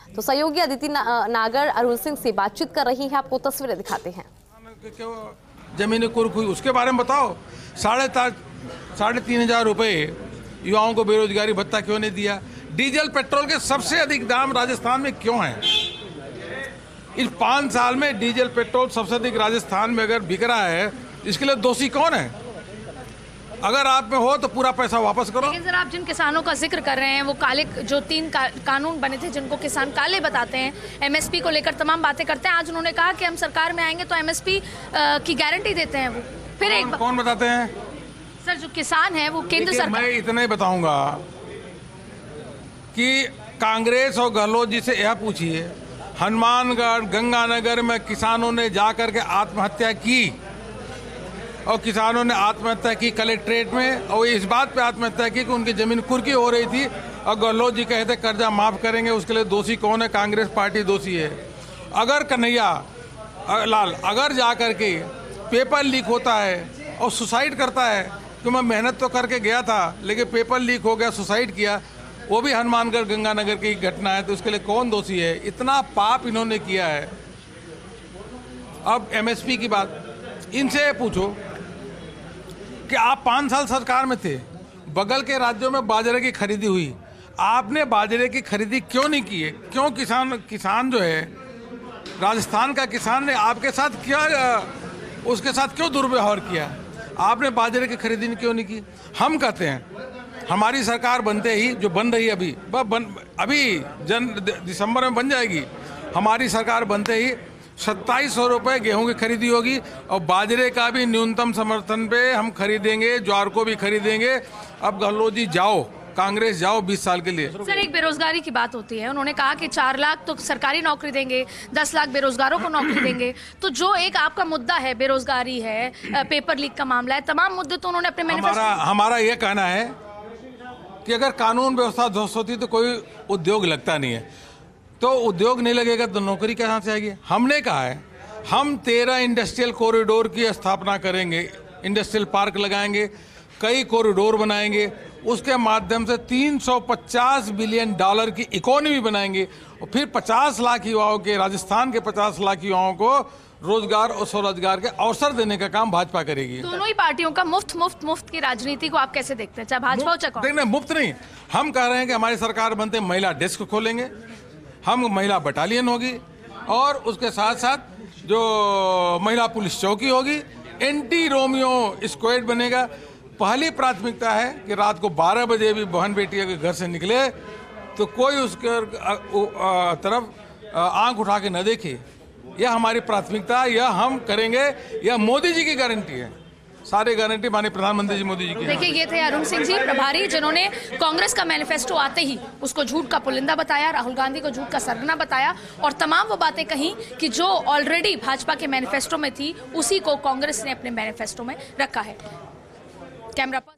तो सहयोगी अदिति नागर अरुण सिंह से बातचीत कर रही हैं, आपको तस्वीरें दिखाते हैं। जमीन कुर्क हुई उसके बारे में बताओ। 3,500 रुपए युवाओं को बेरोजगारी भत्ता क्यों नहीं दिया? डीजल पेट्रोल के सबसे अधिक दाम राजस्थान में क्यों है? इस 5 साल में डीजल पेट्रोल सबसे अधिक राजस्थान में अगर बिक रहा है, इसके लिए दोषी कौन है? अगर आप में हो तो पूरा पैसा वापस करो। लेकिन सर, आप जिन किसानों का जिक्र कर रहे हैं, वो काले जो 3 कानून बने थे जिनको किसान काले बताते हैं, एमएसपी को लेकर तमाम बातें करते हैं। आज उन्होंने कहा कि हम सरकार में आएंगे तो एमएसपी की गारंटी देते हैं। वो फिर कौन बताते हैं? सर, जो किसान है वो केंद्र सरकार। मैं इतना ही बताऊंगा कि कांग्रेस और गहलोत जी से यह पूछिए, हनुमानगढ़ गंगानगर में किसानों ने जाकर के आत्महत्या की और किसानों ने आत्महत्या की कलेक्ट्रेट में, और इस बात पे आत्महत्या की कि उनकी जमीन कुर्की हो रही थी और गहलोत जी कहते कर्जा माफ करेंगे। उसके लिए दोषी कौन है? कांग्रेस पार्टी दोषी है। अगर कन्हैया लाल अगर जाकर के पेपर लीक होता है और सुसाइड करता है कि मैं मेहनत तो करके गया था लेकिन पेपर लीक हो गया, सुसाइड किया, वो भी हनुमानगढ़ गंगानगर की घटना है, तो उसके लिए कौन दोषी है? इतना पाप इन्होंने किया है। अब एमएसपी की बात इनसे पूछो कि आप 5 साल सरकार में थे, बगल के राज्यों में बाजरे की खरीदी हुई, आपने बाजरे की खरीदी क्यों नहीं की है? क्यों किसान जो है राजस्थान का किसान ने आपके साथ क्या उसके साथ क्यों दुर्व्यवहार किया? आपने बाजरे की खरीदी क्यों नहीं की? हम कहते हैं हमारी सरकार बनते ही, जो बन रही है अभी दिसंबर में बन जाएगी, हमारी सरकार बनते ही 2700 रुपये गेहूं की खरीदी होगी और बाजरे का भी न्यूनतम समर्थन पे हम खरीदेंगे, ज्वार को भी खरीदेंगे। अब गहलोत जी जाओ, कांग्रेस जाओ 20 साल के लिए। सर, एक बेरोजगारी की बात होती है। उन्होंने कहा कि 4 लाख तो सरकारी नौकरी देंगे, 10 लाख बेरोजगारों को नौकरी देंगे। तो जो एक आपका मुद्दा है, बेरोजगारी है, पेपर लीक का मामला है, तमाम मुद्दे तो उन्होंने अपने मैनिफेस्टो। हमारा ये कहना है कि अगर कानून व्यवस्था ध्वस्त होती तो कोई उद्योग लगता नहीं है, तो उद्योग नहीं लगेगा तो नौकरी कहाँ से आएगी? हमने कहा है हम 13 इंडस्ट्रियल कॉरिडोर की स्थापना करेंगे, इंडस्ट्रियल पार्क लगाएंगे, कई कॉरिडोर बनाएंगे, उसके माध्यम से $350 बिलियन की इकोनॉमी बनाएंगे और फिर 50 लाख युवाओं के, राजस्थान के 50 लाख युवाओं को रोजगार और स्वरोजगार के अवसर देने का काम भाजपा करेगी। दोनों ही पार्टियों का मुफ्त की राजनीति को आप कैसे देखते हैं, चाहे भाजपा हो चाहे कांग्रेस? मुफ्त नहीं, हम कह रहे हैं कि हमारी सरकार बनते महिला डेस्क खोलेंगे, हम महिला बटालियन होगी और उसके साथ साथ जो महिला पुलिस चौकी होगी, एंटी रोमियो स्क्वाड बनेगा। पहली प्राथमिकता है कि रात को 12 बजे भी बहन बेटियों के घर से निकले तो कोई उसके तरफ आंख उठा के न देखे। यह हमारी प्राथमिकता, यह हम करेंगे, यह मोदी जी की गारंटी है, सारी गारंटी माननीय प्रधानमंत्री जी मोदी जी की। देखिए, ये थे अरुण सिंह जी, प्रभारी, जिन्होंने कांग्रेस का मैनिफेस्टो आते ही उसको झूठ का पुलिंदा बताया, राहुल गांधी को झूठ का सरगना बताया और तमाम वो बातें कही कि जो ऑलरेडी भाजपा के मैनिफेस्टो में थी उसी को कांग्रेस ने अपने मैनिफेस्टो में रखा है। कैमरा पर